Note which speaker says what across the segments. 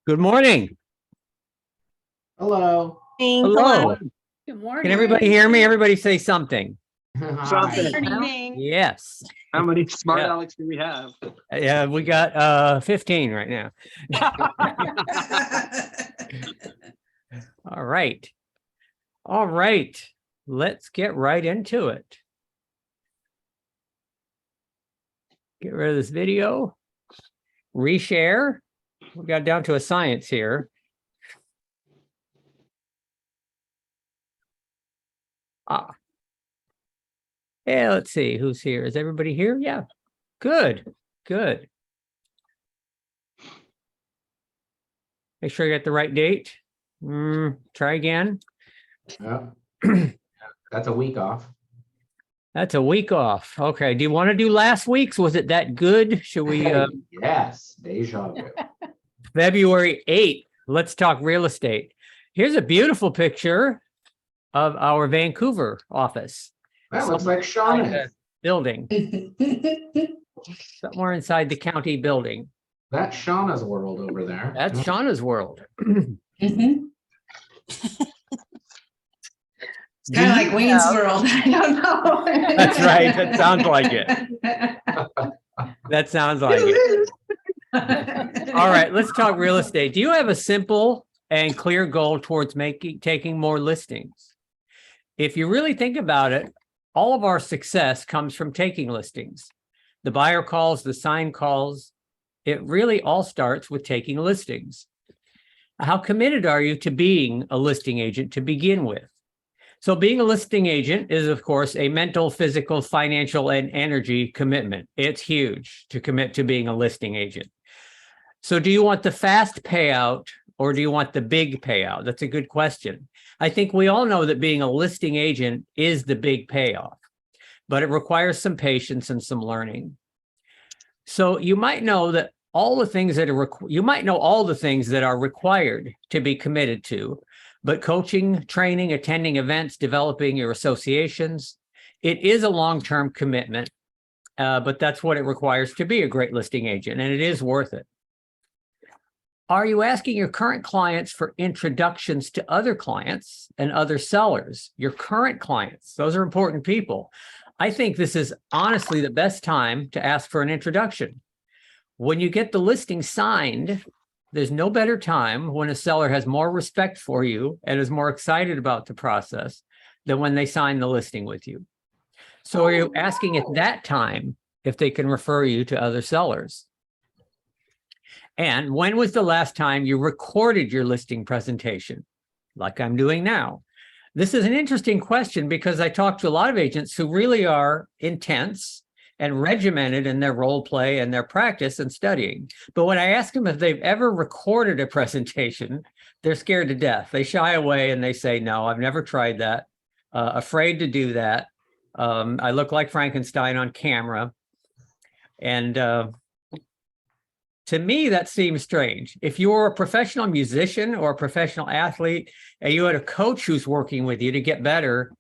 Speaker 1: Good morning.
Speaker 2: Hello.
Speaker 1: Hello.
Speaker 3: Good morning.
Speaker 1: Can everybody hear me? Everybody say something.
Speaker 2: Hi.
Speaker 3: Good morning.
Speaker 1: Yes.
Speaker 4: How many smart
Speaker 1: Yeah.
Speaker 4: Alex do we have?
Speaker 1: Yeah, we got 15 right now. All right. All right. Let's get right into it. Get rid of this video. Reshare. We got down to a science here. Yeah, let's see who's here. Is everybody here? Yeah. Good. Good. Make sure you got the right date. Try again.
Speaker 2: Yeah. That's a week off.
Speaker 1: That's a week off. Okay. Do you want to do last week's? Was it that good? Should we
Speaker 2: Yes, deja vu.
Speaker 1: February 8th? Let's talk real estate. Here's a beautiful picture of our Vancouver office.
Speaker 2: That looks like Shauna.
Speaker 1: Building. Somewhere inside the county building.
Speaker 2: That's Shauna's world over there.
Speaker 1: That's Shauna's world.
Speaker 3: It's kind of like Wayne's World. I don't know.
Speaker 1: That's right. That sounds like it. That sounds like it. All right, let's talk real estate. Do you have a simple and clear goal towards taking more listings? If you really think about it, all of our success comes from taking listings. The buyer calls, the sign calls. It really all starts with taking listings. How committed are you to being a listing agent to begin with? So being a listing agent is, of course, a mental, physical, financial, and energy commitment. It's huge to commit to being a listing agent. So do you want the fast payout or do you want the big payout? That's a good question. I think we all know that being a listing agent is the big payoff, but it requires some patience and some learning. So you might know that all the things that are all the things that are required to be committed to, but coaching, training, attending events, developing your associations, it is a long-term commitment, but that's what it requires to be a great listing agent, and it is worth it. Are you asking your current clients for introductions to other clients and other sellers? Your current clients, those are important people. I think this is honestly the best time to ask for an introduction. When you get the listing signed, there's no better time when a seller has more respect for you and is more excited about the process than when they sign the listing with you. So are you asking at that time if they can refer you to other sellers? And when was the last time you recorded your listing presentation, like I'm doing now? This is an interesting question because I talk to a lot of agents who really are intense and regimented in their role play and their practice and studying. But when I ask them if they've ever recorded a presentation, they're scared to death. They shy away and they say, no, I've never tried that. afraid to do that. I look like Frankenstein on camera. And to me, that seems strange. If you're a professional musician or a professional athlete and you had a coach who's working with you to get better,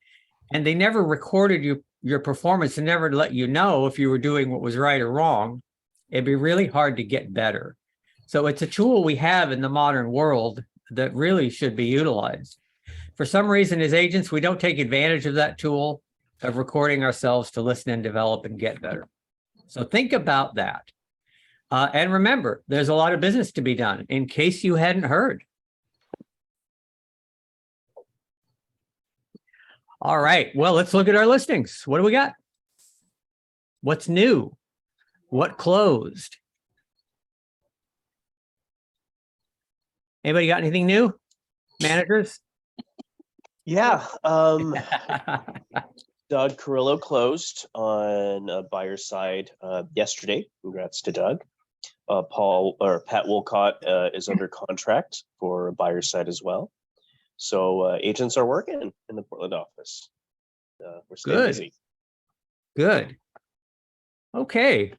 Speaker 1: and they never recorded your performance and never let you know if you were doing what was right or wrong, it'd be really hard to get better. So it's a tool we have in the modern world that really should be utilized. For some reason, as agents, we don't take advantage of that tool of recording ourselves to listen and develop and get better. So think about that. And remember, there's a lot of business to be done in case you hadn't heard. All right, well, let's look at our listings. What do we got? What's new? What closed? Anybody got anything new? Managers?
Speaker 4: Yeah. Doug Carrillo closed on buyer's side yesterday. Congrats to Doug. Pat Wolcott is under contract for buyer's side as well. So agents are working in the Portland office. We're staying
Speaker 1: Good.
Speaker 4: busy.
Speaker 1: Good. Okay.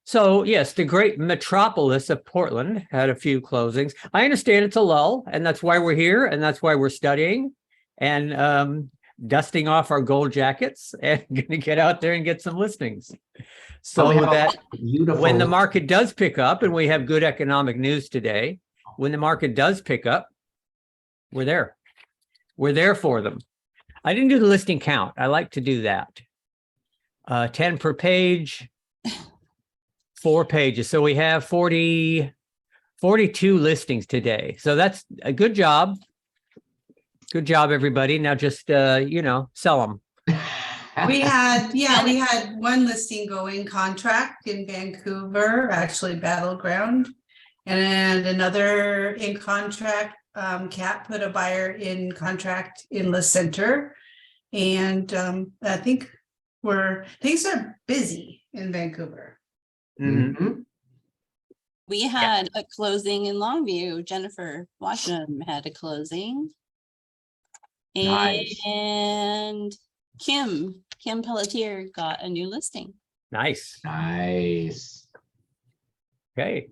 Speaker 1: So yes, the great metropolis of Portland had a few closings. I understand it's a lull, and that's why we're here, and that's why we're studying and dusting off our gold jackets and going to get out there and get some listings. So
Speaker 2: we have a
Speaker 1: that
Speaker 2: beautiful.
Speaker 1: when the market does pick up, and we have good economic news today, when the market does pick up, we're there. We're there for them. I didn't do the listing count. I like to do that. 10 per page, 4 pages. So we have 42 listings today. So that's a good job. Good job, everybody. Now just, sell them.
Speaker 3: We had one listing going contract in Vancouver, actually Battleground. And1 in contract. Cat put a buyer in contract in the center. And I think things are busy in Vancouver.
Speaker 2: Mhm.
Speaker 5: We had a closing in Longview. Jennifer Washington had a closing.
Speaker 2: Nice.
Speaker 5: And Kim Pelletier got a new listing.
Speaker 1: Nice.
Speaker 2: Nice.
Speaker 1: Okay.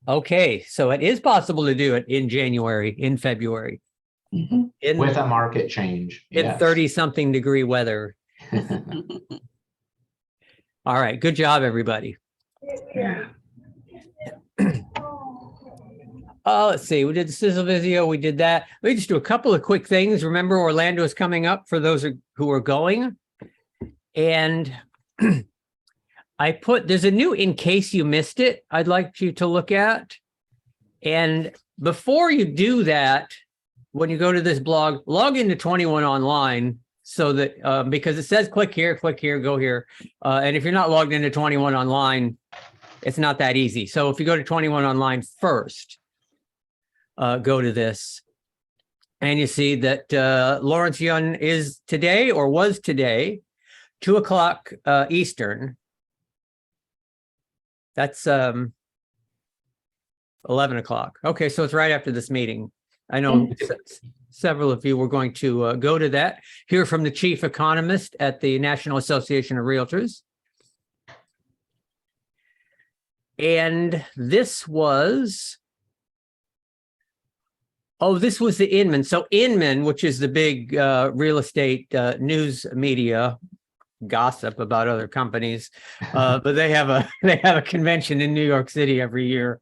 Speaker 1: Okay. So it is possible to do it in January, in February,
Speaker 3: Mhm.
Speaker 1: in
Speaker 2: With a market change. Yes.
Speaker 1: 30-something degree weather. All right. Good job, everybody.
Speaker 3: Yeah.
Speaker 1: Let's see. We did the sizzle video. We did that. Let me just do a couple of quick things. Remember, Orlando is coming up for those who are going. And there's a new in case you missed it, I'd like you to look at. And before you do that, when you go to this blog, log into 21 Online so that, because it says click here, go here. And if you're not logged into 21 Online, it's not that easy. So if you go to 21 Online first, go to this and you see that Lawrence Yun is today or was today, 2:00 Eastern. That's 11 o'clock. Okay, so it's right after this meeting. I know several of you were going to go to that, hear from the chief economist at the National Association of Realtors. And this was the Inman. So Inman, which is the big real estate news media gossip about other companies, but they have a convention in New York City every year.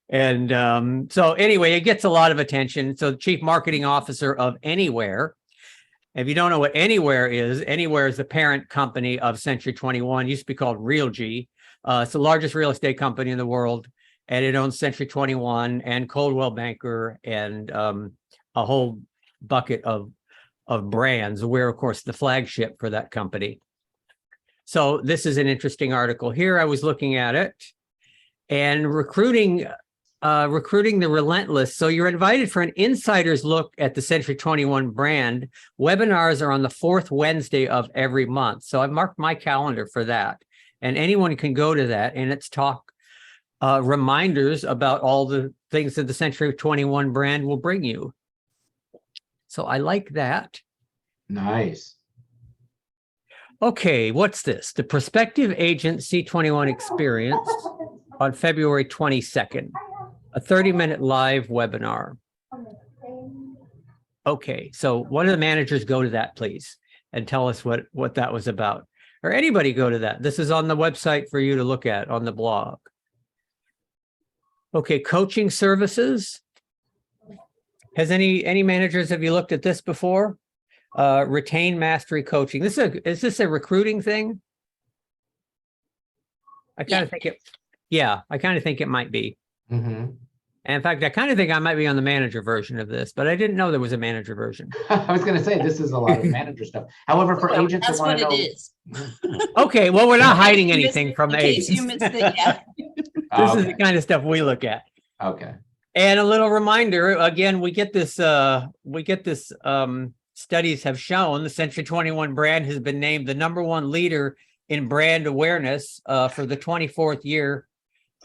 Speaker 1: And so anyway, it gets a lot of attention. So the chief marketing officer of Anywhere. If you don't know what Anywhere is the parent company of Century 21, used to be called Realgy. It's the largest real estate company in the world, and it owns Century 21 and Coldwell Banker and a whole bucket of brands. We're, of course, the flagship for that company. So this is an interesting article here. I was looking at it, and recruiting the relentless. So you're invited for an insider's look at the Century 21 brand. Webinars are on the 4th Wednesday of every month. So I've marked my calendar for that, and anyone can go to that, and it's reminders about all the things that the Century 21 brand will bring you. So I like that.
Speaker 2: Nice.
Speaker 1: Okay, what's this? The Prospective Agent C21 Experience on February 22nd, a 30-minute live webinar. Okay, so one of the managers go to that, please, and tell us what that was about. Or anybody go to that. This is on the website for you to look at on the blog. Okay, coaching services. Has any managers, have you looked at this before? Retain mastery coaching. Is this a recruiting thing? I kind of think it might be.
Speaker 2: Hmm.
Speaker 1: And in fact, I kind of think I might be on the manager version of this, but I didn't know there was a manager version.
Speaker 2: I was going to say, this is a lot of manager stuff. However, for agents that
Speaker 5: That's
Speaker 2: want
Speaker 5: what
Speaker 2: to
Speaker 5: it
Speaker 2: know.
Speaker 5: is.
Speaker 1: Okay, well, we're not hiding
Speaker 5: In case you
Speaker 1: anything
Speaker 5: missed-
Speaker 1: from the
Speaker 5: in case you
Speaker 1: agents.
Speaker 5: missed it, yeah.
Speaker 1: This is the kind of stuff we look at.
Speaker 2: Okay.
Speaker 1: And a little reminder, again, we get this, studies have shown the Century 21 brand has been named the #1 leader in brand awareness for the 24th year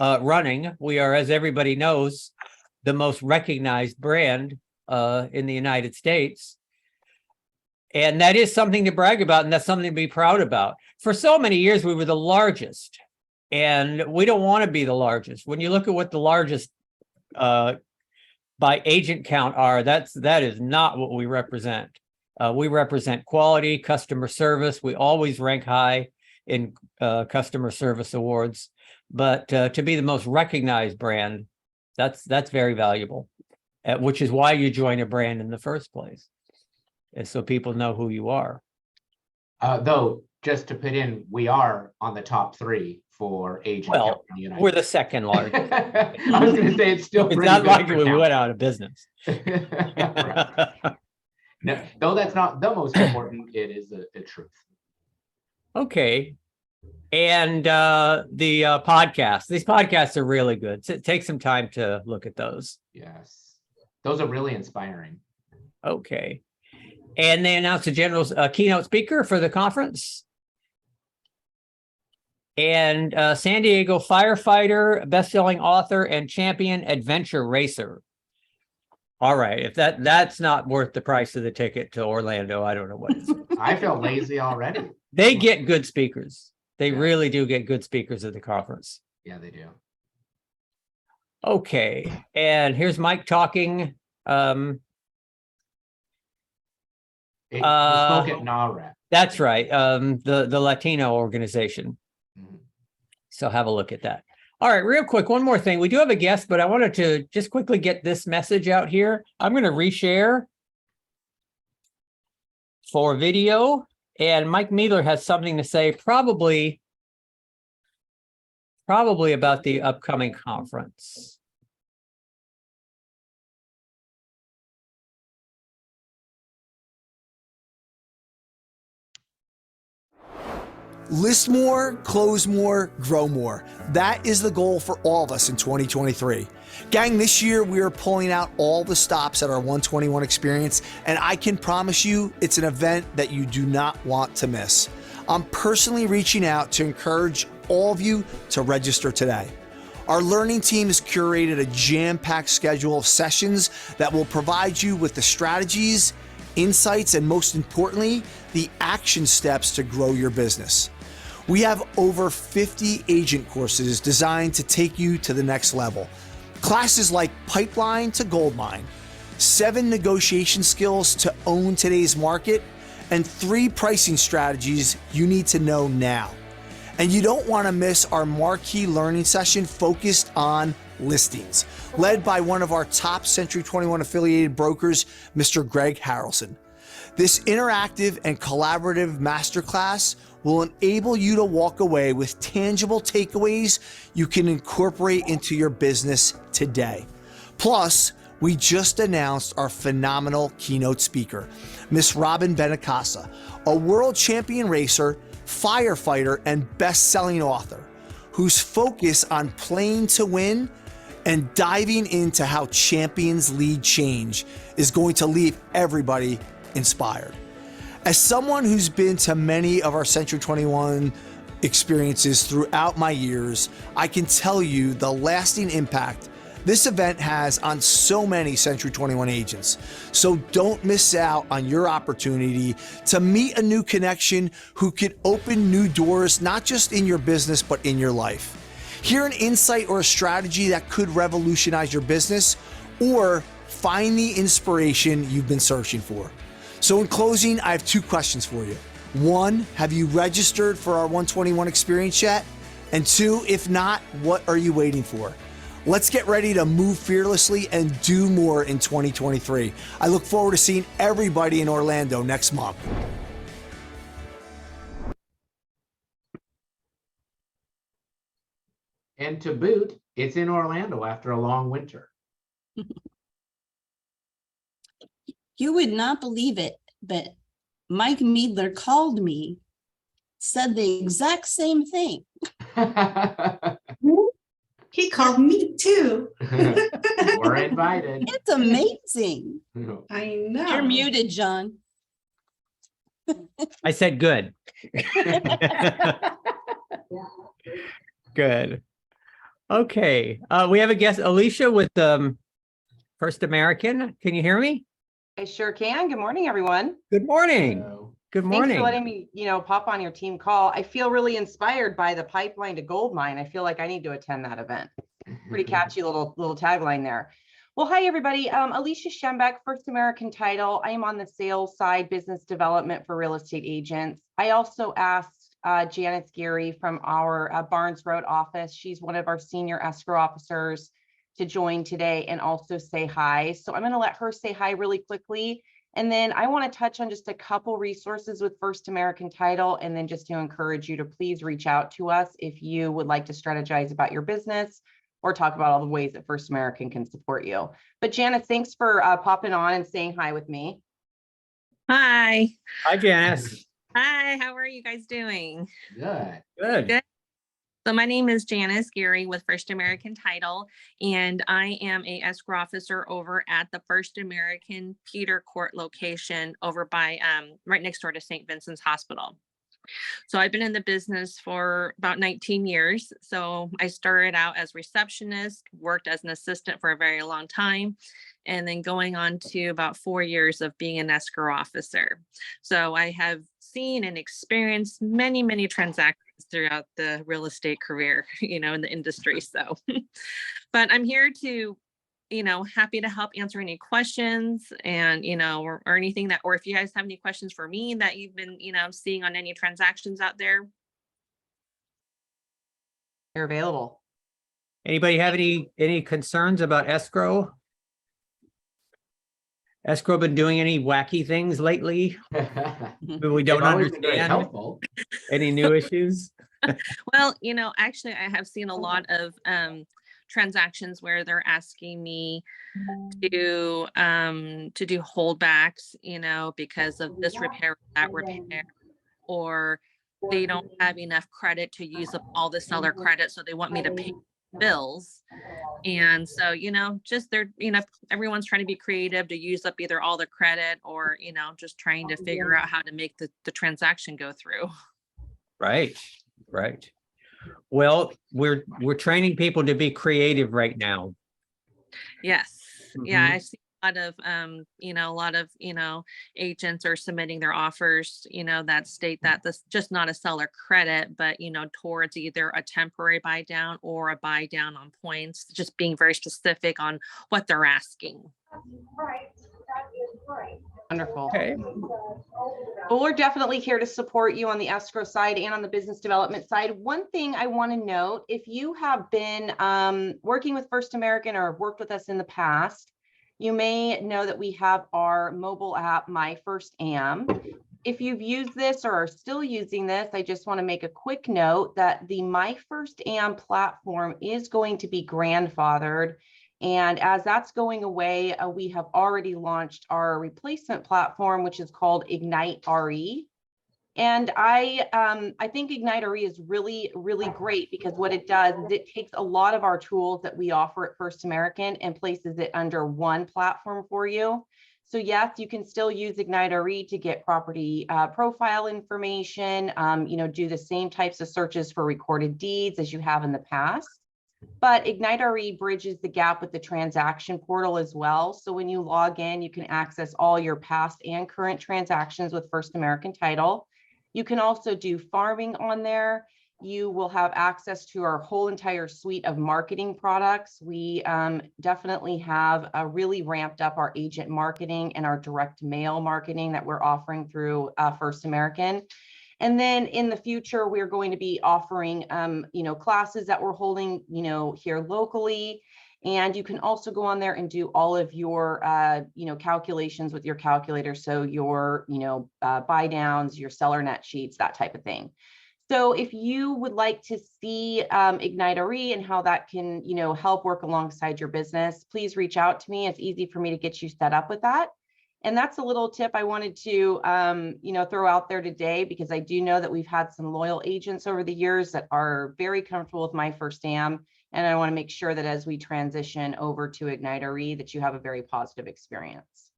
Speaker 1: running. We are, as everybody knows, the most recognized brand in the United States. And that is something to brag about, and that's something to be proud about. For so many years, we were the largest, and we don't want to be the largest. When you look at what the largest by agent count are, that is not what we represent. We represent quality, customer service. We always rank high in customer service awards, but to be the most recognized brand, that's very valuable, which is why you join a brand in the first place, is so people know who you are.
Speaker 2: Though, just to put in, we are on the top 3 for agent
Speaker 1: Well,
Speaker 2: count in the United
Speaker 1: we're the second largest.
Speaker 2: I was going to say, it's still
Speaker 1: It's
Speaker 2: pretty
Speaker 1: not
Speaker 2: good
Speaker 1: like
Speaker 2: for
Speaker 1: we
Speaker 2: count.
Speaker 1: went out of business.
Speaker 2: Right. No, though that's not the most important, it is the truth.
Speaker 1: Okay. And the podcast. These podcasts are really good. So take some time to look at those.
Speaker 2: Yes. Those are really inspiring.
Speaker 1: Okay. And they announced a general keynote speaker for the conference. And San Diego firefighter, best-selling author, and champion adventure racer. All right. If that's not worth the price of the ticket to Orlando, I don't know what is.
Speaker 2: I feel lazy already.
Speaker 1: They get good speakers. They
Speaker 2: Yeah.
Speaker 1: really do get good speakers at the conference.
Speaker 2: Yeah, they do.
Speaker 1: Okay. And here's Mike talking.
Speaker 2: We spoke at NAREP.
Speaker 1: That's right. The Latino organization.
Speaker 2: Mhm.
Speaker 1: So have a look at that. All right, real quick, one more thing. We do have a guest, but I wanted to just quickly get this message out here. I'm going to reshare for video, and Mike Meadler has something to say, probably about the upcoming conference.
Speaker 6: List more, close more, grow more. That is the goal for all of us in 2023. Gang, this year we are pulling out all the stops at our 121 experience, and I can promise you it's an event that you do not want to miss. I'm personally reaching out to encourage all of you to register today. Our learning team has curated a jam-packed schedule of sessions that will provide you with the strategies, insights, and most importantly, the action steps to grow your business. We have over 50 agent courses designed to take you to the next level. Classes like Pipeline to Goldmine, 7 negotiation skills to own today's market, and 3 pricing strategies you need to know now. And you don't want to miss our marquee learning session focused on listings, led by one of our top Century 21 affiliated brokers, Mr. Greg Harrelson. This interactive and collaborative masterclass will enable you to walk away with tangible takeaways you can incorporate into your business today. Plus, we just announced our phenomenal keynote speaker, Miss Robin Benacasa, a world champion racer, firefighter, and best-selling author, whose focus on playing to win and diving into how champions lead change is going to leave everybody inspired. As someone who's been to many of our Century 21 experiences throughout my years, I can tell you the lasting impact This event has on so many Century 21 agents. So don't miss out on your opportunity to meet a new connection who could open new doors, not just in your business, but in your life. Hear an insight or a strategy that could revolutionize your business, or find the inspiration you've been searching for. So in closing, I have 2 questions for you. 1, have you registered for our 121 experience yet? And 2, if not, what are you waiting for? Let's get ready to move fearlessly and do more in 2023. I look forward to seeing everybody in Orlando next month.
Speaker 2: And to boot, it's in Orlando after a long winter.
Speaker 5: You would not believe it, but Mike Meadler called me, said the exact same thing.
Speaker 3: He called me too.
Speaker 2: We're invited.
Speaker 5: It's amazing.
Speaker 3: I know.
Speaker 5: You're muted, John.
Speaker 1: I said good. Good. Okay, we have a guest, Alicia with First American. Can you hear me?
Speaker 7: I sure can. Good morning, everyone.
Speaker 1: Good morning.
Speaker 2: So,
Speaker 1: Good
Speaker 7: Thanks
Speaker 1: morning.
Speaker 7: for letting me, pop on your team call. I feel really inspired by the pipeline to gold mine. I feel like I need to attend that event. Pretty catchy little tagline there. Well, hi, everybody. Alicia Schembeck, First American Title. I am on the sales side, business development for real estate agents. I also asked Janice Geary from our Barnes Road office. She's one of our senior escrow officers to join today and also say hi. So I'm going to let her say hi really quickly. And then I want to touch on just a couple resources with First American Title, and then just to encourage you to please reach out to us if you would like to strategize about your business or talk about all the ways that First American can support you. But Janice, thanks for popping on and saying hi with me.
Speaker 8: Hi.
Speaker 1: Hi, Janice.
Speaker 8: Hi, how are you guys doing?
Speaker 2: Good.
Speaker 1: Good.
Speaker 8: Good. So my name is Janice Geary with First American Title, and I am a escrow officer over at the First American Peter Court location over by right next door to St. Vincent's Hospital. So I've been in the business for about 19 years. So I started out as receptionist, worked as an assistant for a very long time, and then going on to about 4 years of being an escrow officer. So I have seen and experienced many, many transactions throughout the real estate career, in the industry. So, but I'm here to, happy to help answer any questions and, or anything or if you guys have any questions for me that you've been, seeing on any transactions out there.
Speaker 7: You're available.
Speaker 1: Anybody have any concerns about escrow? Escrow been doing any wacky things lately? We don't
Speaker 2: They've always been very
Speaker 1: understand
Speaker 2: helpful.
Speaker 1: any new issues?
Speaker 8: Well, actually, I have seen a lot of transactions where they're asking me to do holdbacks, because of this repair, that repair, or they don't have enough credit to use up all the seller credit, so they want me to pay bills. And so, just they're, everyone's trying to be creative to use up either all the credit or, just trying to figure out how to make the transaction go through.
Speaker 1: Right. Well, we're training people to be creative right now.
Speaker 8: Yes. Yeah.
Speaker 1: Mhm.
Speaker 8: I see a lot of, agents are submitting their offers, that state that this just not a seller credit, but, towards either a temporary buy down or a buy down on points, just being very specific on what they're asking.
Speaker 7: Wonderful.
Speaker 1: Okay.
Speaker 7: Well, we're definitely here to support you on the escrow side and on the business development side. One thing I want to note, if you have been working with First American or worked with us in the past, you may know that we have our mobile app, My First Am. If you've used this or are still using this, I just want to make a quick note that the My First Am platform is going to be grandfathered. And as that's going away, we have already launched our replacement platform, which is called Ignite RE. And I think Ignite RE is really, really great because what it does is it takes a lot of our tools that we offer at First American and places it under one platform for you. So yes, you can still use Ignite RE to get property profile information, do the same types of searches for recorded deeds as you have in the past. But Ignite RE bridges the gap with the transaction portal as well. So when you log in, you can access all your past and current transactions with First American Title. You can also do farming on there. You will have access to our whole entire suite of marketing products. We definitely have really ramped up our agent marketing and our direct mail marketing that we're offering through First American. And then in the future, we're going to be offering, classes that we're holding, here locally. And you can also go on there and do all of your, calculations with your calculator. So your, buy downs, your seller net sheets, that type of thing. So if you would like to see Ignite RE and how that can, help work alongside your business, please reach out to me. It's easy for me to get you set up with that. And that's a little tip I wanted to, throw out there today, because I do know that we've had some loyal agents over the years that are very comfortable with My First Am. And I want to make sure that as we transition over to Ignite RE, that you have a very positive experience.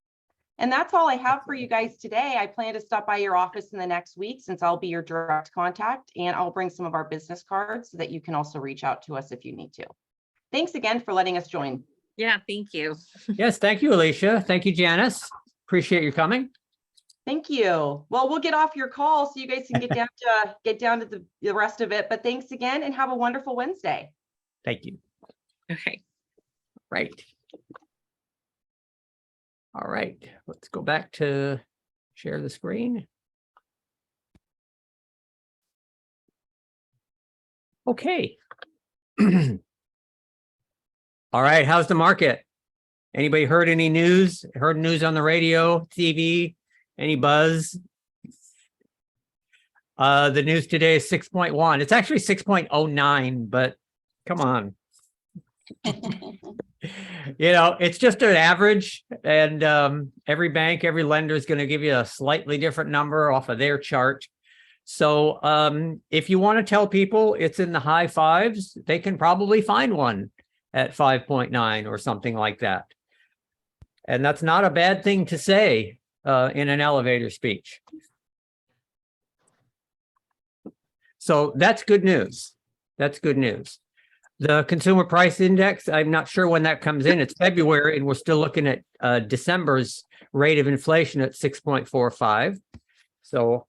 Speaker 7: And that's all I have for you guys today. I plan to stop by your office in the next week, since I'll be your direct contact, and I'll bring some of our business cards so that you can also reach out to us if you need to. Thanks again for letting us join.
Speaker 8: Yeah, thank you.
Speaker 1: Yes, thank you, Alicia. Thank you, Janice. Appreciate you coming.
Speaker 7: Thank you. Well, we'll get off your call so you guys can get down to the rest of it. But thanks again, and have a wonderful Wednesday.
Speaker 1: Thank you.
Speaker 8: Okay.
Speaker 1: Right. All right, let's go back to share the screen. Okay. All right, how's the market? Anybody heard any news? Heard news on the radio, TV? Any buzz? The news today is 6.1. It's actually 6.09, but come on. It's just an average, and every bank, every lender is going to give you a slightly different number off of their chart. So if you want to tell people it's in the high fives, they can probably find one at 5.9 or something like that. And that's not a bad thing to say in an elevator speech. So that's good news. That's good news. The consumer price index, I'm not sure when that comes in. It's February, and we're still looking at December's rate of inflation at 6.45. So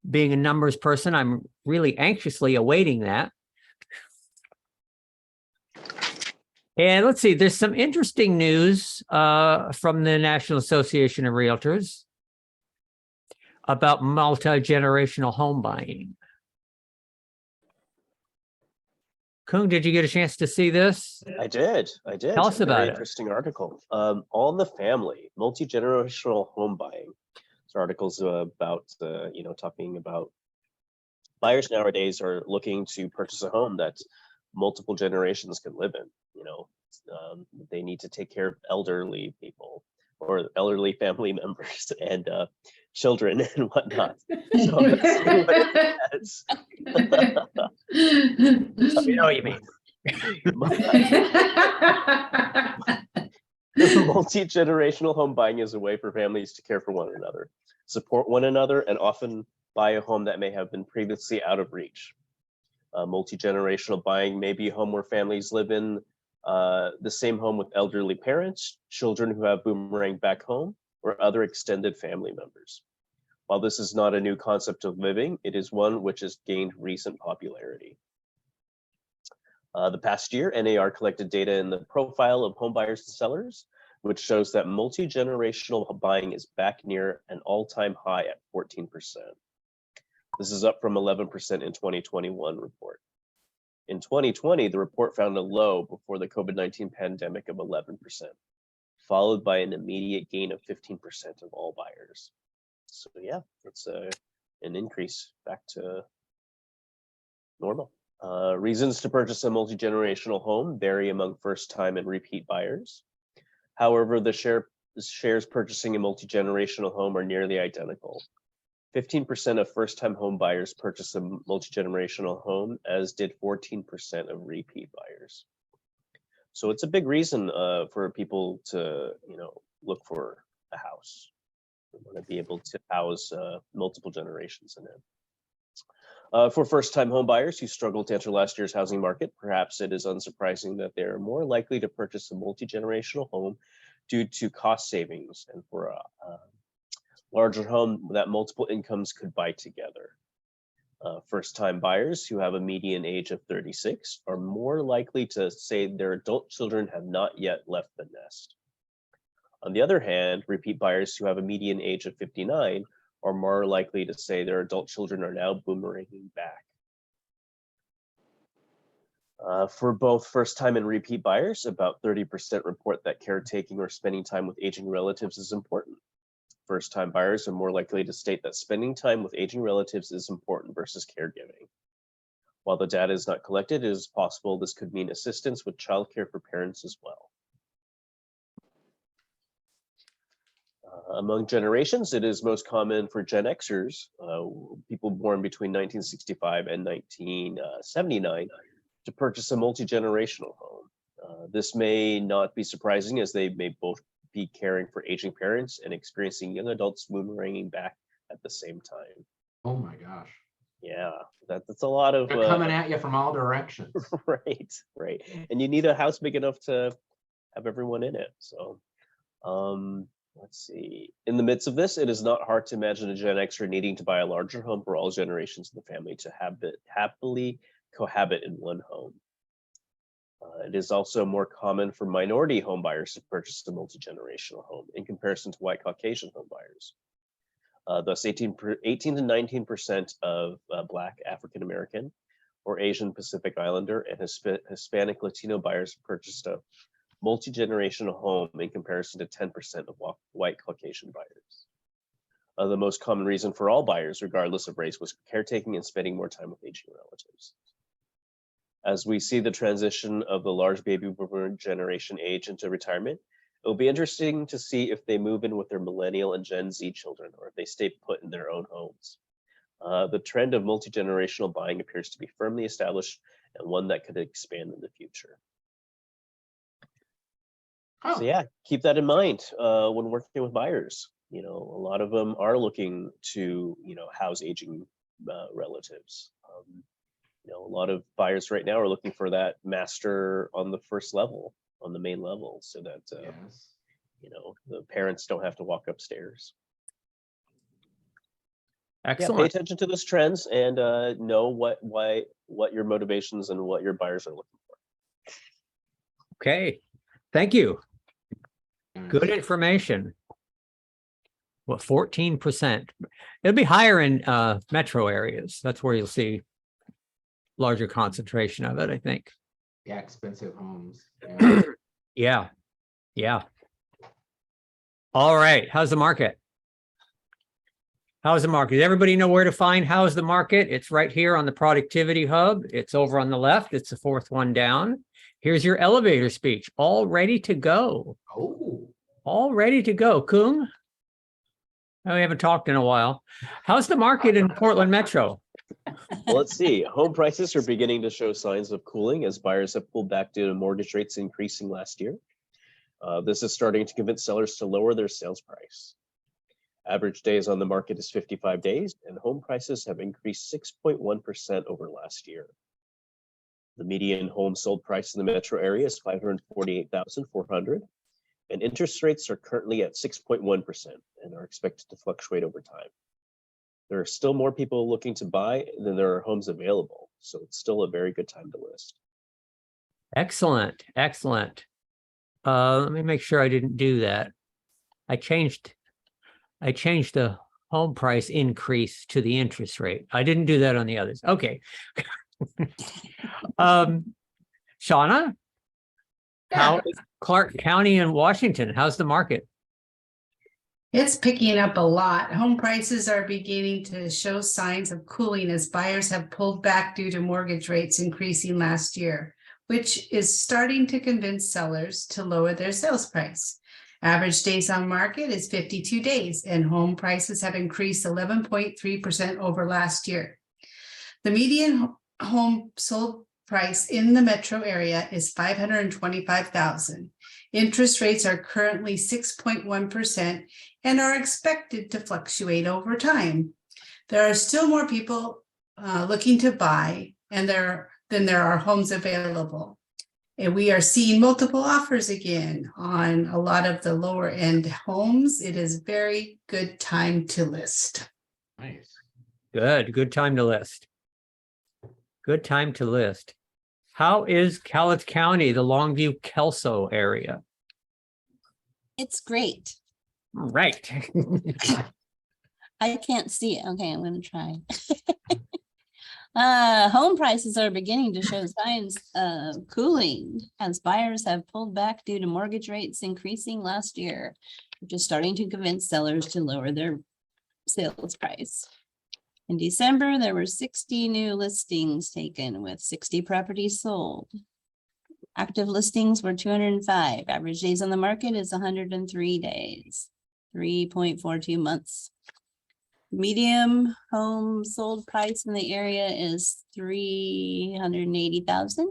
Speaker 1: being a numbers person, I'm really anxiously awaiting that. And let's see, there's some interesting news from the National Association of Realtors about multi-generational home buying. Kung, did you get a chance to see this?
Speaker 4: I did.
Speaker 1: Tell us about it.
Speaker 4: Interesting article. On the family, multi-generational home buying. This article's about, talking about buyers nowadays are looking to purchase a home that multiple generations can live in. They need to take care of elderly people or elderly family members and children and whatnot. So let's see what it says.
Speaker 1: You know what you mean.
Speaker 4: Multi-generational home buying is a way for families to care for one another, support one another, and often buy a home that may have been previously out of reach. Multi-generational buying may be a home where families live in the same home with elderly parents, children who have boomerang back home, or other extended family members. While this is not a new concept of living, it is one which has gained recent popularity. The past year, NAR collected data in the profile of home buyers and sellers, which shows that multi-generational buying is back near an all-time high at 14%. This is up from 11% in 2021 report. In 2020, the report found a low before the COVID-19 pandemic of 11%, followed by an immediate gain of 15% of all buyers. So yeah, it's an increase back to normal. Reasons to purchase a multi-generational home vary among first-time and repeat buyers. However, the shares purchasing a multi-generational home are nearly identical. 15% of first-time home buyers purchase a multi-generational home, as did 14% of repeat buyers. So it's a big reason for people to, look for a house. They want to be able to house multiple generations in it. For first-time home buyers who struggled to enter last year's housing market, perhaps it is unsurprising that they are more likely to purchase a multi-generational home due to cost savings and for a larger home that multiple incomes could buy together. First-time buyers who have a median age of 36 are more likely to say their adult children have not yet left the nest. On the other hand, repeat buyers who have a median age of 59 are more likely to say their adult children are now boomeranging back. For both first-time and repeat buyers, about 30% report that caretaking or spending time with aging relatives is important. First-time buyers are more likely to state that spending time with aging relatives is important versus caregiving. While the data is not collected, it is possible this could mean assistance with childcare for parents as well. Among generations, it is most common for Gen Xers, people born between 1965 and 1979, to purchase a multi-generational home. This may not be surprising, as they may both be caring for aging parents and experiencing young adults boomeranging back at the same time.
Speaker 2: Oh my gosh.
Speaker 4: Yeah, that's a lot of
Speaker 2: They're coming at you from all directions.
Speaker 4: right. And you need a house big enough to have everyone in it. So let's see. In the midst of this, it is not hard to imagine a Gen Xer needing to buy a larger home for all generations of the family to happily cohabit in one home. It is also more common for minority home buyers to purchase a multi-generational home in comparison to white Caucasian home buyers. Thus, 18 to 19% of Black, African American, or Asian Pacific Islander and Hispanic Latino buyers purchased a multi-generational home in comparison to 10% of white Caucasian buyers. The most common reason for all buyers, regardless of race, was caretaking and spending more time with aging relatives. As we see the transition of the large baby boomer generation age into retirement, it will be interesting to see if they move in with their millennial and Gen Z children, or if they stay put in their own homes. The trend of multi-generational buying appears to be firmly established and one that could expand in the future. So yeah, keep that in mind when working with buyers. You know, a lot of them are looking to, house aging relatives. A lot of buyers right now are looking for that master on the first level, on the main level, so that
Speaker 2: Yes.
Speaker 4: the parents don't have to walk upstairs. Yeah, pay
Speaker 1: Excellent.
Speaker 4: attention to those trends and know what your motivations and what your buyers are looking for.
Speaker 1: Okay. Thank you.
Speaker 2: Yes.
Speaker 1: Good information. What, 14%? It'll be higher in metro areas. That's where you'll see larger concentration of it, I think.
Speaker 2: Yeah, expensive homes. Yeah.
Speaker 1: Yeah. Yeah. All right. How's the market? How's the market? Does everybody know where to find How's the Market? It's right here on the Productivity Hub. It's over on the left. It's the fourth one down. Here's your elevator speech, all ready to go.
Speaker 2: Oh,
Speaker 1: All ready to go. Kung? Oh, we haven't talked in a while. How's the market in Portland Metro?
Speaker 4: Well, let's see. Home prices are beginning to show signs of cooling as buyers have pulled back due to mortgage rates increasing last year. This is starting to convince sellers to lower their sales price. Average days on the market is 55 days, and home prices have increased 6.1% over last year. The median home sold price in the metro area is $548,400, and interest rates are currently at 6.1% and are expected to fluctuate over time. There are still more people looking to buy than there are homes available, so it's still a very good time to list.
Speaker 1: Excellent. Excellent. Let me make sure I didn't do that. I changed the home price increase to the interest rate. I didn't do that on the others. Okay. Shauna, how is Clark County in Washington? How's the market?
Speaker 3: It's picking up a lot. Home prices are beginning to show signs of cooling as buyers have pulled back due to mortgage rates increasing last year, which is starting to convince sellers to lower their sales price. Average days on market is 52 days, and home prices have increased 11.3% over last year. The median home sold price in the metro area is $525,000. Interest rates are currently 6.1% and are expected to fluctuate over time. There are still more people looking to buy, and then there are homes available. And we are seeing multiple offers again on a lot of the lower end homes. It is very good time to list.
Speaker 2: Nice.
Speaker 1: Good time to list. Good time to list. How is Cowlitz County, the Longview Kelso area?
Speaker 5: It's great.
Speaker 1: Right.
Speaker 5: I can't see it. Okay, I'm gonna try. Home prices are beginning to show signs of cooling as buyers have pulled back due to mortgage rates increasing last year, which is starting to convince sellers to lower their sales price. In December, there were 60 new listings taken with 60 properties sold. Active listings were 205. Average days on the market is 103 days, 3.42 months. Medium home sold price in the area is 380,000.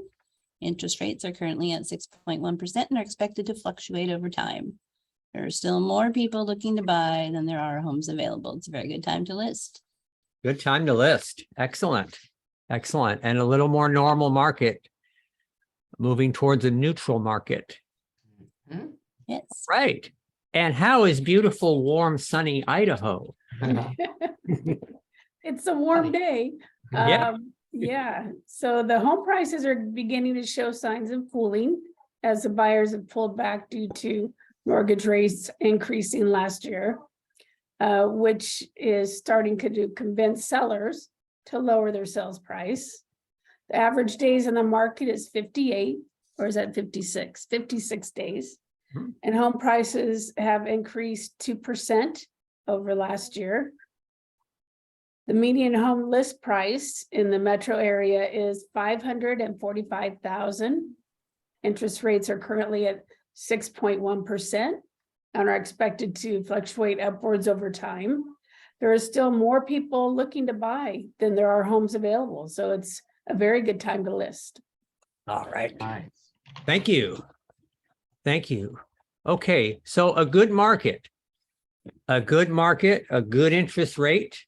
Speaker 5: Interest rates are currently at 6.1% and are expected to fluctuate over time. There are still more people looking to buy than there are homes available. It's a very good time to list.
Speaker 1: Good time to list. Excellent. Excellent. And a little more normal market. Moving towards a neutral market.
Speaker 5: Yes.
Speaker 1: Right. And how is beautiful, warm, sunny Idaho?
Speaker 9: It's a warm day.
Speaker 1: Yeah.
Speaker 9: Yeah, so the home prices are beginning to show signs of cooling as the buyers have pulled back due to mortgage rates increasing last year, which is starting to convince sellers to lower their sales price. The average days in the market is 58, or is that 56? 56 days.
Speaker 1: Hmm.
Speaker 9: And home prices have increased 2% over last year. The median home list price in the metro area is $545,000. Interest rates are currently at 6.1% and are expected to fluctuate upwards over time. There are still more people looking to buy than there are homes available, so it's a very good time to list.
Speaker 1: All right.
Speaker 2: Nice.
Speaker 1: Thank you. Thank you. Okay, so a good market, a good interest rate.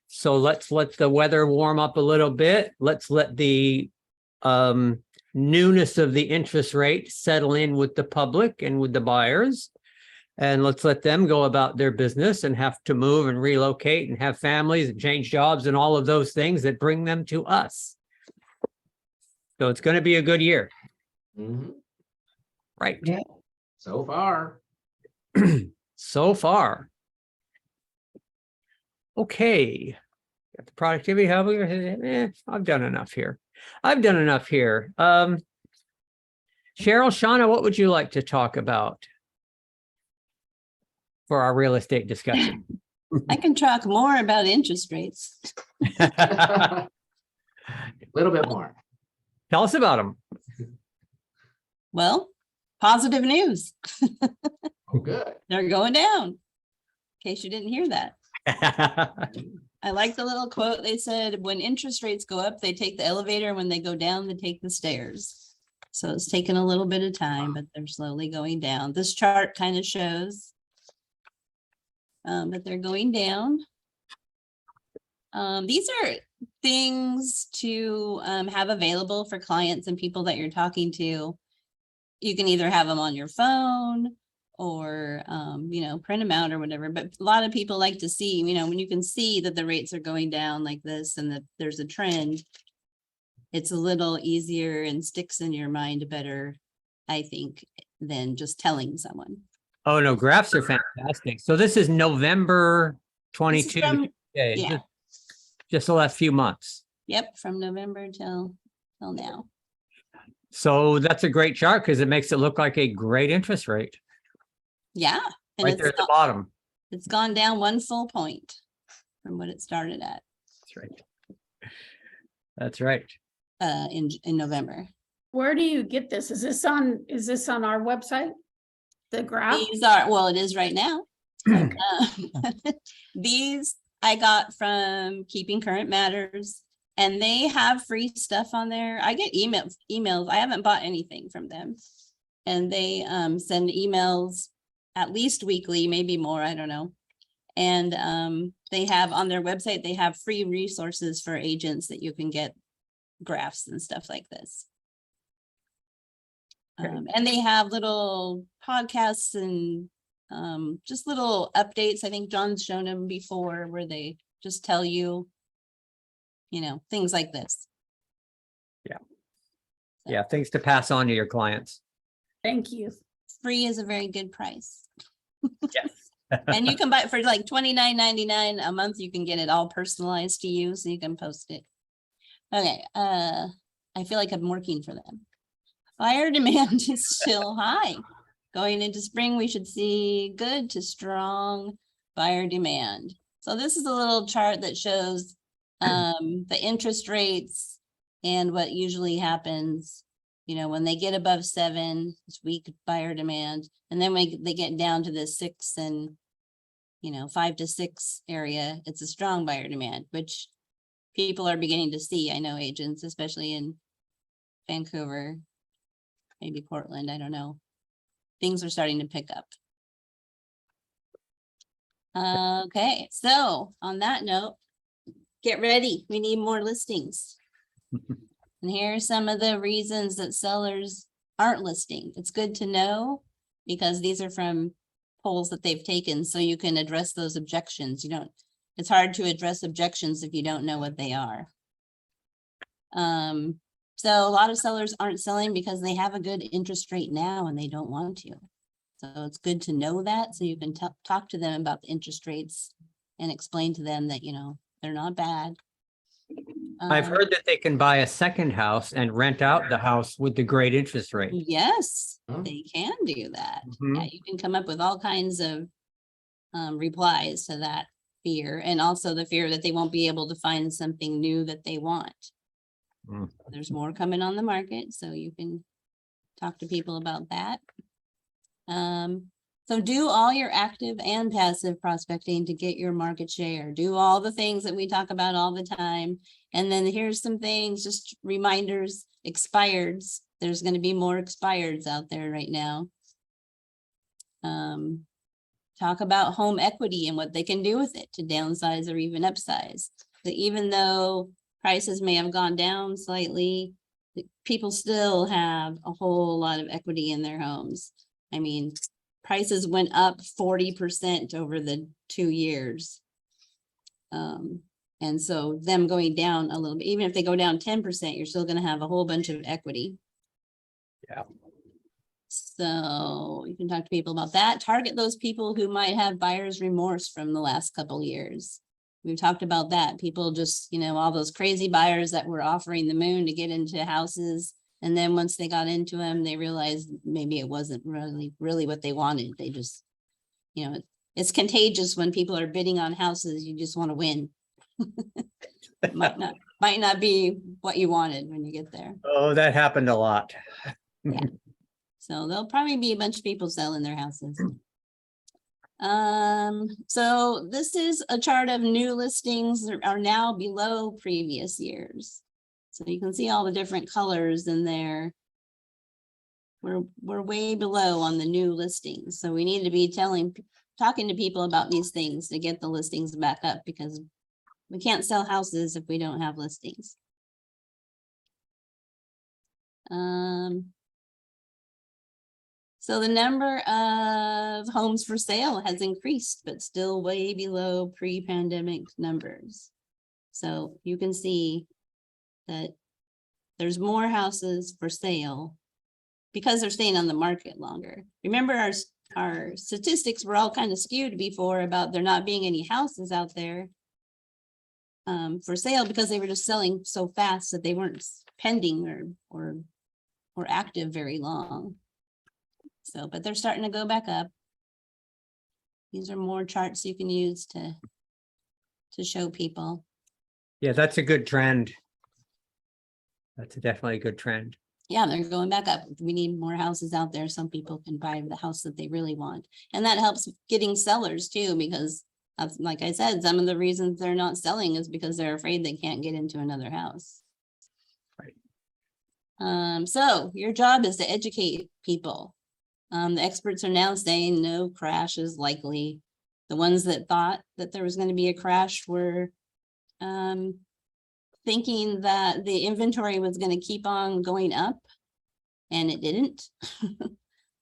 Speaker 1: So let's let the weather warm up a little bit. Let's let the newness of the interest rate settle in with the public and with the buyers. And let's let them go about their business and have to move and relocate and have families and change jobs and all of those things that bring them to us. So it's going to be a good year.
Speaker 2: Mhm.
Speaker 1: Right.
Speaker 2: So far.
Speaker 1: So far. Okay. Got the productivity hub. I've done enough here. Cheryl, Shauna, what would you like to talk about for our real estate discussion?
Speaker 5: I can talk more about interest rates.
Speaker 2: A little bit more.
Speaker 1: Tell us about them.
Speaker 5: Well, positive news.
Speaker 2: Oh, good.
Speaker 5: They're going down. In case you didn't hear that. I like the little quote. They said, when interest rates go up, they take the elevator. When they go down, they take the stairs. So it's taken a little bit of time, but they're slowly going down. This chart kind of shows that they're going down. These are things to have available for clients and people that you're talking to. You can either have them on your phone or, print them out or whatever. But a lot of people like to see, when you can see that the rates are going down like this and that there's a trend, it's a little easier and sticks in your mind better, I think, than just telling someone.
Speaker 1: Oh, no, graphs are fantastic. So this is November
Speaker 5: This is
Speaker 1: 22.
Speaker 5: from-
Speaker 1: Okay,
Speaker 5: yeah.
Speaker 1: just the last few months.
Speaker 5: Yep, from November till now.
Speaker 1: So that's a great chart because it makes it look like a great interest rate
Speaker 5: Yeah. And
Speaker 1: right there at
Speaker 5: it's
Speaker 1: the bottom.
Speaker 5: it's gone down 1 full point from what it started at
Speaker 1: That's right. That's right.
Speaker 5: in November.
Speaker 9: Where do you get this? Is this on our website? The graph?
Speaker 5: These are, well, it is right now. These I got from Keeping Current Matters, and they have free stuff on there. I get emails. I haven't bought anything from them. And they send emails at least weekly, maybe more, I don't know. And they have on their website, they have free resources for agents that you can get graphs and stuff like this.
Speaker 1: Okay.
Speaker 5: And they have little podcasts and just little updates. I think John's shown them before where they just tell you, you know, things like this.
Speaker 1: Yeah, things to pass on to your clients.
Speaker 9: Thank you.
Speaker 5: Free is a very good price.
Speaker 1: Yes.
Speaker 5: And you can buy it for like $29.99 a month. You can get it all personalized to you, so you can post it. Okay, I feel like I'm working for them. Buyer demand is still high. Going into spring, we should see good to strong buyer demand. So this is a little chart that shows the interest rates and what usually happens, you know, when they get above 7, it's weak buyer demand. And then when they get down to the 6 and, you know, 5 to 6 area, it's a strong buyer demand, which people are beginning to see. I know agents, especially in Vancouver, maybe Portland, I don't know. Things are starting to pick up. Okay, so on that note, get ready. We need more listings. And here are some of the reasons that sellers aren't listing. It's good to know because these are from polls that they've taken, so you can address those objections. It's hard to address objections if you don't know what they are. So a lot of sellers aren't selling because they have a good interest rate now and they don't want to. So it's good to know that, so you can talk to them about the interest rates and explain to them that, you know, they're not bad.
Speaker 1: I've heard that they can buy a second house and rent out the house with the great interest rate.
Speaker 5: Yes,
Speaker 2: Oh.
Speaker 5: they can do that.
Speaker 1: Mhm.
Speaker 5: Yeah, you can come up with all kinds of replies to that fear, and also the fear that they won't be able to find something new that they want.
Speaker 1: Mm.
Speaker 5: There's more coming on the market, so you can talk to people about that. So do all your active and passive prospecting to get your market share. Do all the things that we talk about all the time. And then here's some things, just reminders, expireds. There's going to be more expireds out there right now. Talk about home equity and what they can do with it to downsize or even upsize. That even though prices may have gone down slightly, people still have a whole lot of equity in their homes. I mean, prices went up 40% over the 2 years. And so them going down a little bit, even if they go down 10%, you're still going to have a whole bunch of equity.
Speaker 1: Yeah.
Speaker 5: So you can talk to people about that. Target those people who might have buyer's remorse from the last couple of years. We've talked about that. People just, you know, all those crazy buyers that were offering the moon to get into houses. And then once they got into them, they realized maybe it wasn't really what they wanted. They just, you know, it's contagious when people are bidding on houses. You just want to win. might not be what you wanted when you get there.
Speaker 1: Oh, that happened a lot.
Speaker 5: So there'll probably be a bunch of people selling their houses. So this is a chart of new listings that are now below previous years. So you can see all the different colors in there. We're way below on the new listings. So we need to be talking to people about these things to get the listings back up, because we can't sell houses if we don't have listings. So the number of homes for sale has increased, but still way below pre-pandemic numbers. So you can see that there's more houses for sale because they're staying on the market longer. Remember, our statistics were all kind of skewed before about there not being any houses out there for sale because they were just selling so fast that they weren't pending or active very long. So, but they're starting to go back up. These are more charts you can use to show people.
Speaker 1: Yeah, that's a good trend. That's definitely a good trend.
Speaker 5: Yeah, they're going back up. We need more houses out there. Some people can buy the house that they really want. And that helps getting sellers too, because like I said, some of the reasons they're not selling is because they're afraid they can't get into another house.
Speaker 1: Right.
Speaker 5: So your job is to educate people. The experts are now saying no crash is likely. The ones that thought that there was going to be a crash were thinking that the inventory was going to keep on going up, and it didn't.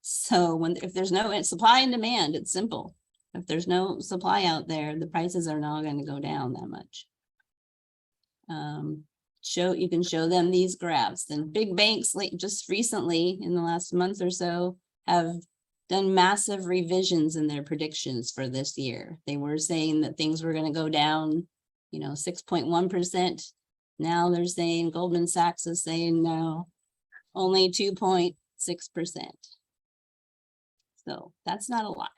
Speaker 5: So if there's no supply and demand, it's simple. If there's no supply out there, the prices are not going to go down that much. You can show them these graphs, and big banks just recently in the last month or so have done massive revisions in their predictions for this year. They were saying that things were going to go down, 6.1%. Now they're saying, Goldman Sachs is saying no, only 2.6%. So that's not a lot.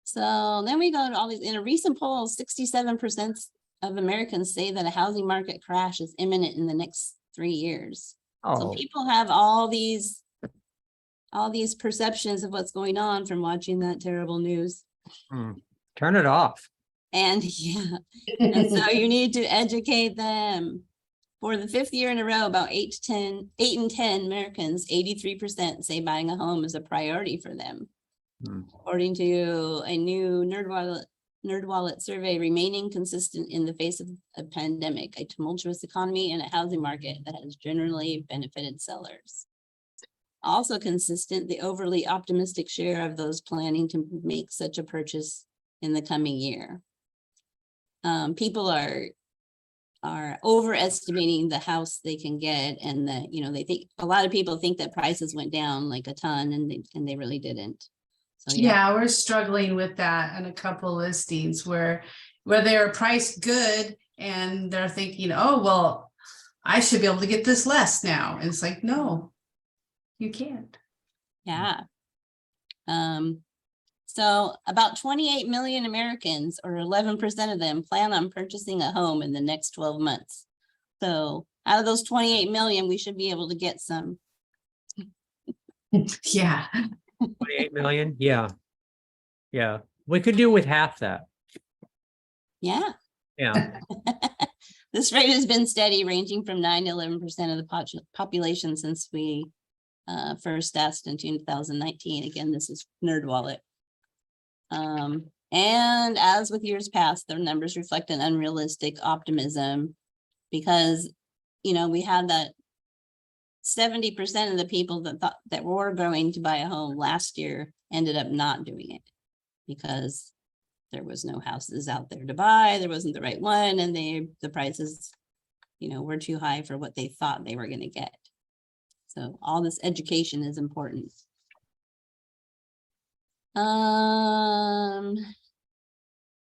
Speaker 5: So then we go to all these, in a recent poll, 67% of Americans say that a housing market crash is imminent in the next 3 years. So
Speaker 1: Oh,
Speaker 5: people have all these perceptions of what's going on from watching that terrible news.
Speaker 1: turn it off.
Speaker 5: And yeah, and so you need to educate them. For the 5th year in a row, about 8 in 10 Americans, 83% say buying a home is a priority for them. According to a new NerdWallet survey, remaining consistent in the face of a pandemic, a tumultuous economy, and a housing market that has generally benefited sellers. Also consistent, the overly optimistic share of those planning to make such a purchase in the coming year. People are overestimating the house they can get, and that, they think a lot of people think that prices went down like a ton, and they really didn't. So
Speaker 3: Yeah, we're struggling with that on a couple listings where they're priced good and they're thinking, oh, well, I should be able to get this less now. And it's like, no, you can't.
Speaker 5: yeah. So about 28 million Americans, or 11% of them, plan on purchasing a home in the next 12 months. So out of those 28 million, we should be able to get some.
Speaker 3: Yeah.
Speaker 1: 28 million. Yeah. Yeah. We could do with half that.
Speaker 5: Yeah.
Speaker 1: Yeah.
Speaker 5: This rate has been steady, ranging from 9 to 11% of the population since we first asked in 2019. Again, this is NerdWallet. And as with years past, their numbers reflect an unrealistic optimism because, we had that 70% of the people that thought that were going to buy a home last year ended up not doing it because there was no houses out there to buy. There wasn't the right one, and the prices, were too high for what they thought they were going to get. So all this education is important.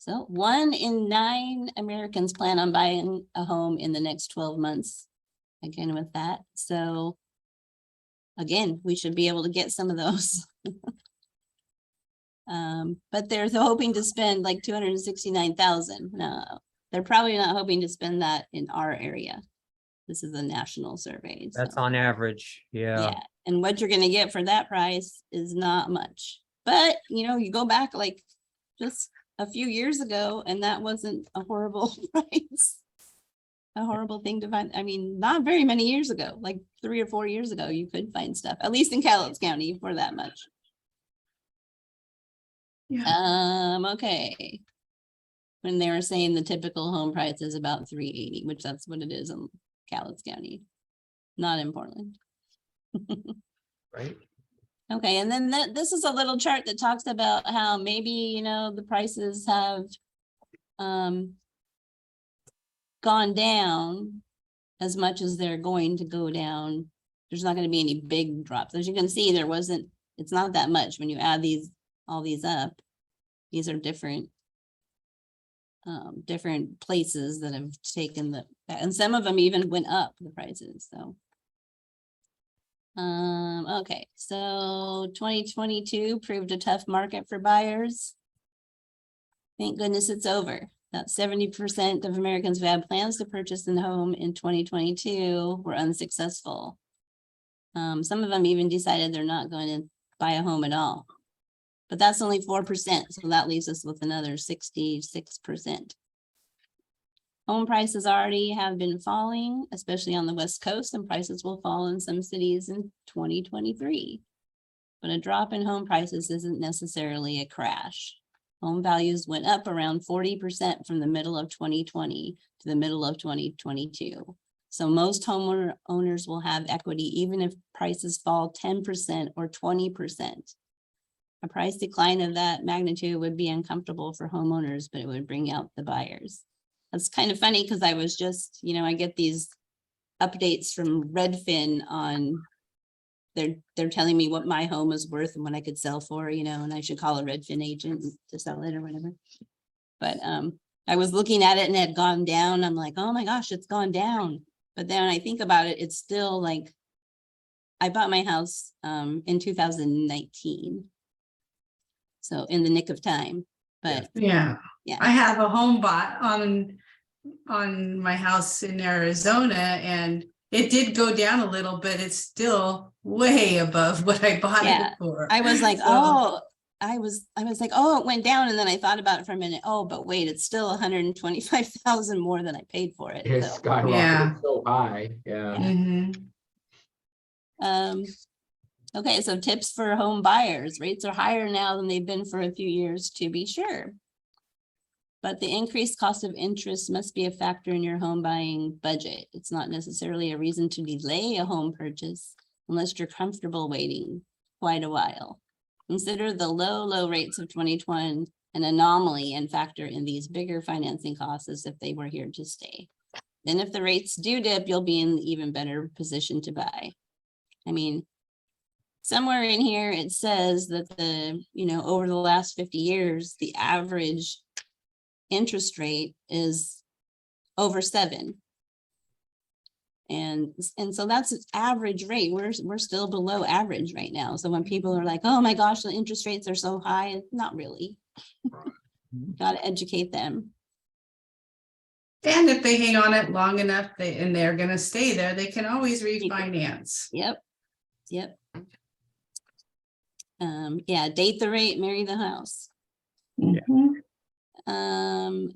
Speaker 5: So 1 in 9 Americans plan on buying a home in the next 12 months. Again, with that. So again, we should be able to get some of those. But they're hoping to spend like 269,000. No, they're probably not hoping to spend that in our area. This is a national survey.
Speaker 1: That's
Speaker 5: so,
Speaker 1: on average. Yeah.
Speaker 5: yeah. And what you're going to get for that price is not much. But, you go back like just a few years ago, and that wasn't a horrible price. A horrible thing to find. I mean, not very many years ago, like 3 or 4 years ago, you could find stuff, at least in Cowlitz County, for that much.
Speaker 3: Yeah.
Speaker 5: Okay. When they were saying the typical home price is about 380, which that's what it is in Cowlitz County, not in Portland.
Speaker 1: Right.
Speaker 5: Okay, and then this is a little chart that talks about how maybe, the prices have gone down as much as they're going to go down. There's not going to be any big drops. As you can see, it's not that much when you add all these up. These are different places that have taken and some of them even went up the prices. So okay, so 2022 proved a tough market for buyers. Thank goodness it's over. That 70% of Americans who had plans to purchase a home in 2022 were unsuccessful. Some of them even decided they're not going to buy a home at all. But that's only 4%, so that leaves us with another 66%. Home prices already have been falling, especially on the West Coast, and prices will fall in some cities in 2023. but a drop in home prices isn't necessarily a crash. Home values went up around 40% from the middle of 2020 to the middle of 2022. So most owners will have equity even if prices fall 10% or 20%. A price decline of that magnitude would be uncomfortable for homeowners, but it would bring out the buyers. That's kind of funny because I was just, I get these updates from Redfin on, they're telling me what my home is worth and what I could sell for, and I should call a Redfin agent to sell it or whatever. But I was looking at it and it had gone down. I'm like, oh my gosh, it's gone down. But then when I think about it, it's still like, I bought my house in 2019. So in the nick of time, but
Speaker 3: Yeah.
Speaker 5: yeah.
Speaker 3: I have a home bought on my house in Arizona, and it did go down a little, but it's still way above what I bought
Speaker 5: Yeah.
Speaker 3: it for.
Speaker 5: I was like,
Speaker 3: So-
Speaker 5: oh, I was like, oh, it went down. And then I thought about it for a minute. Oh, but wait, it's still 125,000 more than I paid for it.
Speaker 2: It's
Speaker 5: So,
Speaker 2: skyrocketed
Speaker 3: Yeah.
Speaker 2: so high, yeah.
Speaker 3: Mhm.
Speaker 5: okay, so tips for home buyers. Rates are higher now than they've been for a few years, to be sure. But the increased cost of interest must be a factor in your home buying budget. It's not necessarily a reason to delay a home purchase unless you're comfortable waiting quite a while. Consider the low rates of 2020 an anomaly and factor in these bigger financing costs as if they were here to stay. Then if the rates do dip, you'll be in even better position to buy. I mean, somewhere in here, it says that over the last 50 years, the average interest rate is over 7. And so that's its average rate. We're still below average right now. So when people are like, oh my gosh, the interest rates are so high, not really. Got to educate them.
Speaker 3: And if they hang on it long enough, they're gonna stay there, they can always refinance.
Speaker 5: Yep. Yeah, date the rate, marry the house.
Speaker 3: Mhm.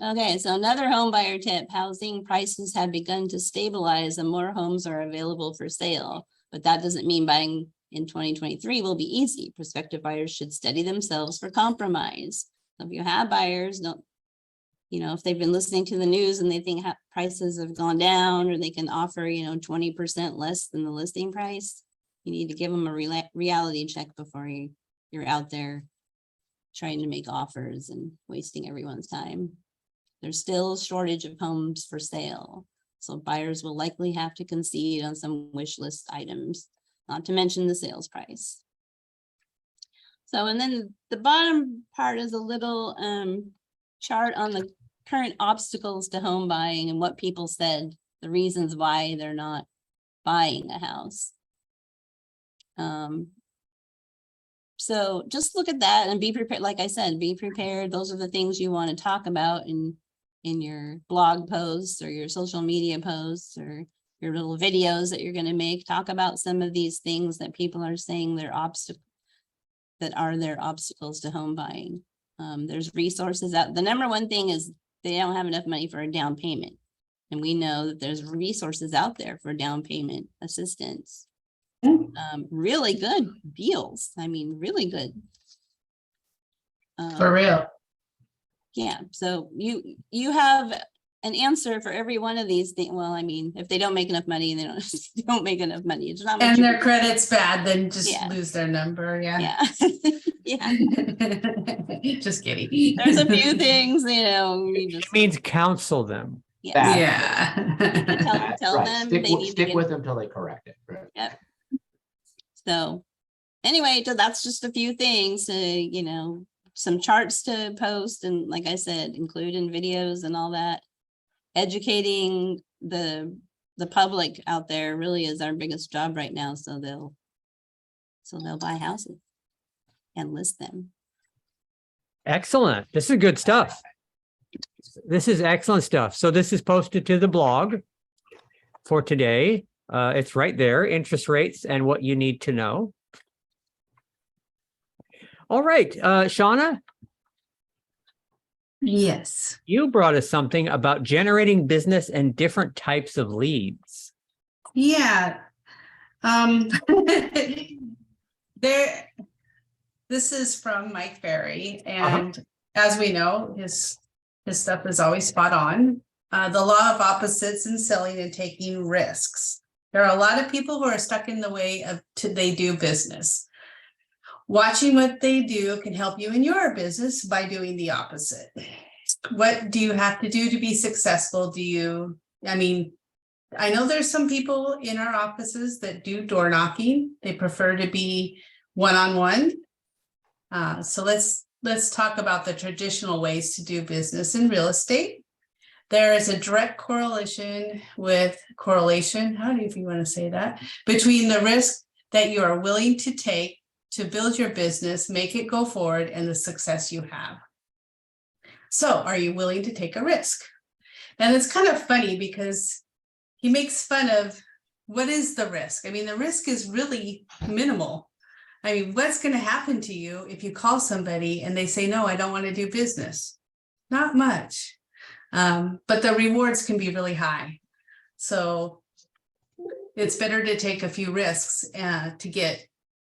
Speaker 5: Okay, so another home buyer tip, housing prices have begun to stabilize and more homes are available for sale. But that doesn't mean buying in 2023 will be easy. Prospective buyers should study themselves for compromise. So if you have buyers, don't, if they've been listening to the news and they think prices have gone down or they can offer, 20% less than the listing price, you need to give them a reality check before you're out there trying to make offers and wasting everyone's time. There's still a shortage of homes for sale, so buyers will likely have to concede on some wish list items, not to mention the sales price. So, and then the bottom part is a little chart on the current obstacles to home buying and what people said, the reasons why they're not buying a house. So just look at that and be prepared. Like I said, be prepared. Those are the things you want to talk about in your blog posts or your social media posts or your little videos that you're going to make. Talk about some of these things that people are saying their obstacles to home buying. There's resources out. The number one thing is they don't have enough money for a down payment. And we know that there's resources out there for down payment assistance. Really good deals. I mean, really good.
Speaker 3: For real.
Speaker 5: Yeah. So you have an answer for every one of these things. Well, I mean, if they don't make enough money, they don't make enough money. It's not much
Speaker 3: And
Speaker 5: you
Speaker 3: their
Speaker 5: can-
Speaker 3: credit's bad, then just
Speaker 5: Yeah.
Speaker 3: lose their number, yeah.
Speaker 5: Yeah. Yeah.
Speaker 3: Just kidding.
Speaker 5: There's a few things, you just,
Speaker 1: It means counsel them.
Speaker 5: yes.
Speaker 3: Yeah.
Speaker 5: Tell
Speaker 2: Right.
Speaker 5: them
Speaker 2: Stick
Speaker 5: they
Speaker 2: with-
Speaker 5: need to
Speaker 2: Stick
Speaker 5: get-
Speaker 2: with them till they correct it. Right.
Speaker 5: So anyway, so that's just a few things to, some charts to post. And like I said, include in videos and all that. Educating the public out there really is our biggest job right now. So they'll buy houses and list them.
Speaker 1: Excellent. This is good stuff. This is excellent stuff. So this is posted to the blog for today. It's right there, interest rates and what you need to know. All right, Shauna,
Speaker 3: Yes.
Speaker 1: you brought us something about generating business and different types of leads.
Speaker 3: Yeah. There, This is from Mike Ferry, and as we know, his stuff is always spot on. The law of opposites in selling and taking risks. There are a lot of people who are stuck in the way of they do business. Watching what they do can help you in your business by doing the opposite. What do you have to do to be successful? I know there's some people in our offices that do door knocking. They prefer to be one-on-one. So let's talk about the traditional ways to do business in real estate. There is a direct correlation, how do you want to say that, between the risk that you are willing to take to build your business, make it go forward, and the success you have. So are you willing to take a risk? And it's kind of funny because he makes fun of what is the risk? The risk is really minimal. What's going to happen to you if you call somebody and they say, no, I don't want to do business? Not much. But the rewards can be really high. So it's better to take a few risks to get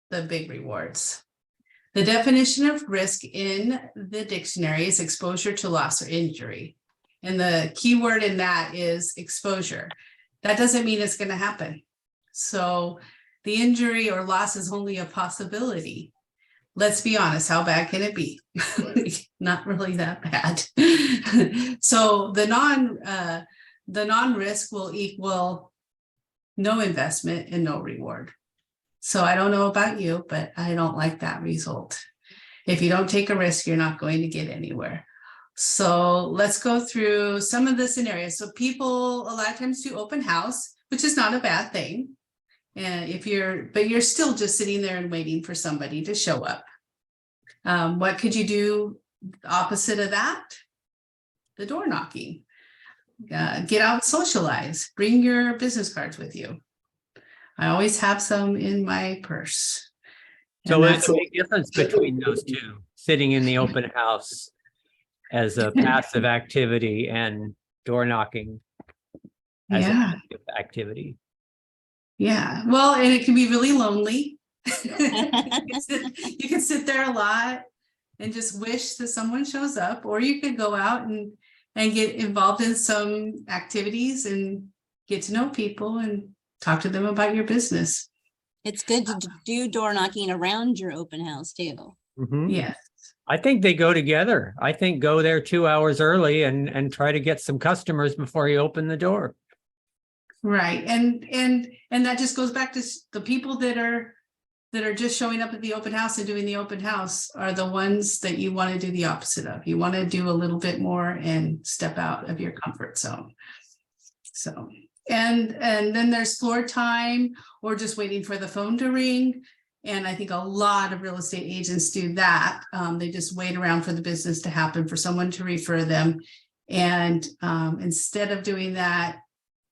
Speaker 3: the big rewards. The definition of risk in the dictionary is exposure to loss or injury. And the key word in that is exposure. That doesn't mean it's going to happen. So the injury or loss is only a possibility. Let's be honest, how bad can it be? Not really that bad. So the non-risk will equal no investment and no reward. So I don't know about you, but I don't like that result. If you don't take a risk, you're not going to get anywhere. So let's go through some of the scenarios. So people a lot of times do open house, which is not a bad thing. And but you're still just sitting there and waiting for somebody to show up. What could you do opposite of that? The door knocking. Get out, socialize, bring your business cards with you. I always have some in my purse.
Speaker 1: So
Speaker 3: And
Speaker 1: there's a big difference between those two, sitting in the open house as a passive activity and door knocking as an active activity.
Speaker 3: Yeah, well, and it can be really lonely. You can sit there a lot and just wish that someone shows up, or you could go out and get involved in some activities and get to know people and talk to them about your business.
Speaker 5: It's good to do door knocking around your open house too.
Speaker 1: Mhm.
Speaker 3: Yes.
Speaker 1: I think they go together. I think go there 2 hours early and try to get some customers before you open the door.
Speaker 3: Right. And that just goes back to the people that are just showing up at the open house and doing the open house are the ones that you want to do the opposite of. You want to do a little bit more and step out of your comfort zone. So, and then there's floor time or just waiting for the phone to ring. And I think a lot of real estate agents do that. They just wait around for the business to happen, for someone to refer them. And instead of doing that,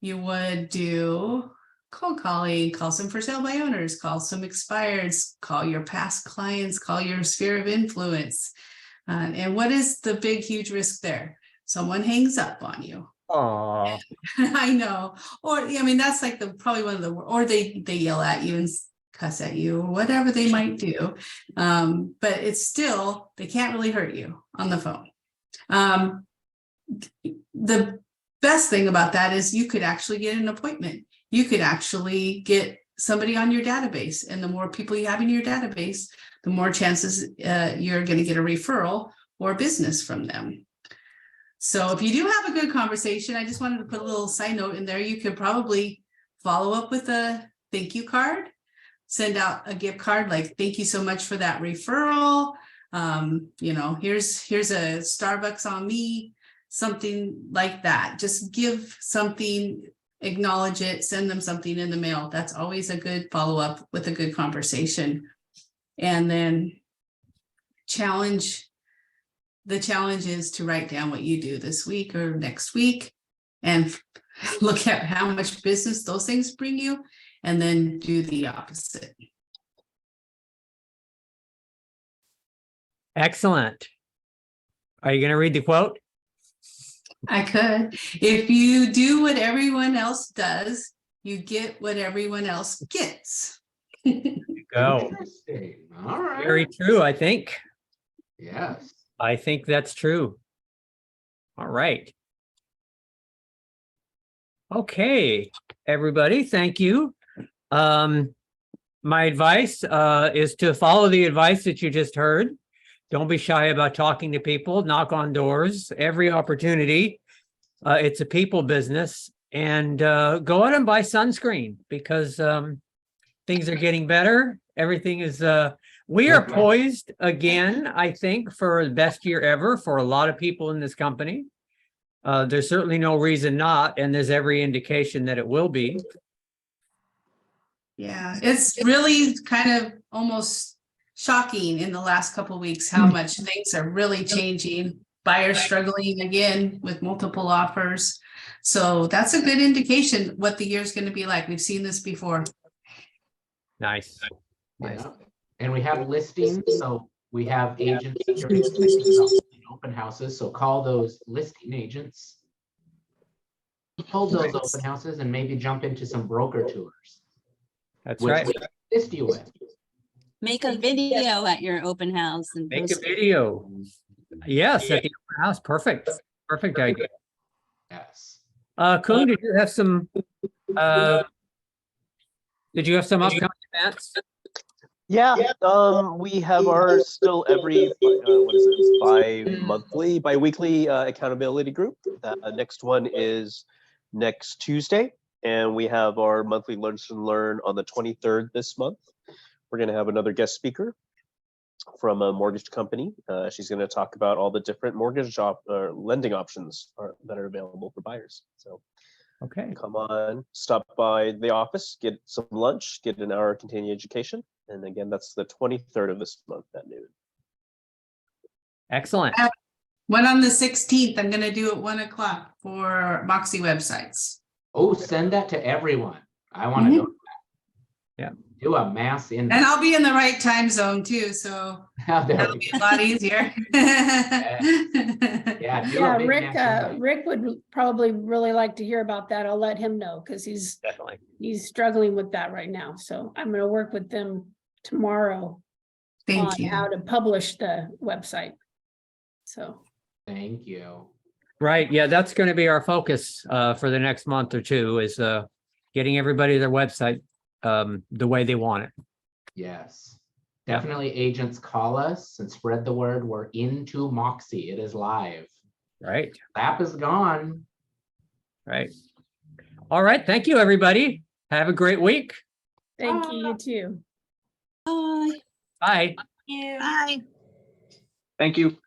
Speaker 3: you would do cold calling, call some for sale by owners, call some expireds, call your past clients, call your sphere of influence. And what is the big, huge risk there? Someone hangs up on you.
Speaker 1: Oh,
Speaker 3: I know. Or, that's like probably one of the, or they yell at you and cuss at you, or whatever they might do. But it's still, they can't really hurt you on the phone. The best thing about that is you could actually get an appointment. You could actually get somebody on your database, and the more people you have in your database, the more chances you're going to get a referral or business from them. So if you do have a good conversation, I just wanted to put a little side note in there. You could probably follow up with a thank you card, send out a gift card like, thank you so much for that referral. Here's a Starbucks on me, something like that. Just give something, acknowledge it, send them something in the mail. That's always a good follow-up with a good conversation. And then the challenge is to write down what you do this week or next week and look at how much business those things bring you, and then do the opposite.
Speaker 1: excellent. Are you going to read the quote?
Speaker 3: I could. If you do what everyone else does, you get what everyone else gets.
Speaker 1: go.
Speaker 2: Interesting. All right.
Speaker 1: Very true, I think.
Speaker 2: Yes.
Speaker 1: I think that's true. All right. Okay, everybody, thank you. My advice is to follow the advice that you just heard. Don't be shy about talking to people, knock on doors, every opportunity. It's a people business, and go out and buy sunscreen because things are getting better. Everything is we are poised again, I think, for the best year ever for a lot of people in this company. There's certainly no reason not, and there's every indication that it will be.
Speaker 3: Yeah, it's really kind of almost shocking in the last couple of weeks how much things are really changing. Buyers struggling again with multiple offers. So that's a good indication what the year's going to be like. We've seen this before.
Speaker 1: Nice. Nice.
Speaker 2: Yeah. And we have listings, so we have agents that are in open houses, so call those listing agents. Hold those open houses and maybe jump into some broker tours.
Speaker 1: That's
Speaker 2: which
Speaker 1: right.
Speaker 2: we assist you with.
Speaker 5: Make a video at your open house and
Speaker 1: Make a
Speaker 5: post it.
Speaker 1: video. Yes, at the open house. Perfect. Perfect idea.
Speaker 2: Yes.
Speaker 1: Kuhn, did you have some upcoming events?
Speaker 4: Yeah, we have our still every, what is it, bi-weekly accountability group. The next one is next Tuesday, and we have our monthly lunch and learn on the 23rd this month. We're gonna have another guest speaker from a mortgage company. She's gonna talk about all the different mortgage lending options that are available for buyers. So
Speaker 1: Okay.
Speaker 4: come on, stop by the office, get some lunch, get an hour of continuing education. And again, that's the 23rd of this month at noon.
Speaker 1: Excellent.
Speaker 3: One on the 16th, I'm going to do at 1 o'clock for Moxie websites.
Speaker 2: Oh, send that to everyone. I want to go. to that.
Speaker 1: Yeah.
Speaker 2: Do a mass
Speaker 3: And
Speaker 2: invite.
Speaker 3: I'll be in the right time zone too, so
Speaker 2: There
Speaker 3: that'll
Speaker 2: we
Speaker 3: be
Speaker 2: go.
Speaker 3: a lot easier.
Speaker 2: Yeah, do
Speaker 9: Yeah,
Speaker 2: a big
Speaker 9: Rick,
Speaker 2: mass invite.
Speaker 9: Rick would probably really like to hear about that. I'll let him know because
Speaker 1: Definitely.
Speaker 9: he's struggling with that right now. So I'm gonna work with them tomorrow on
Speaker 3: Thank you.
Speaker 9: how to publish the website. So,
Speaker 2: Thank you.
Speaker 1: Right. Yeah, that's going to be our focus for the next month or two is getting everybody their website the way they want it.
Speaker 2: Yes.
Speaker 1: Yeah.
Speaker 2: Definitely agents call us and spread the word. We're into Moxie. It is live.
Speaker 1: Right.
Speaker 2: App is gone.
Speaker 1: Right. All right. Thank you, everybody. Have a great week.
Speaker 9: thank you, you too.
Speaker 5: Bye.
Speaker 1: Bye.
Speaker 5: Bye.
Speaker 10: Thank you.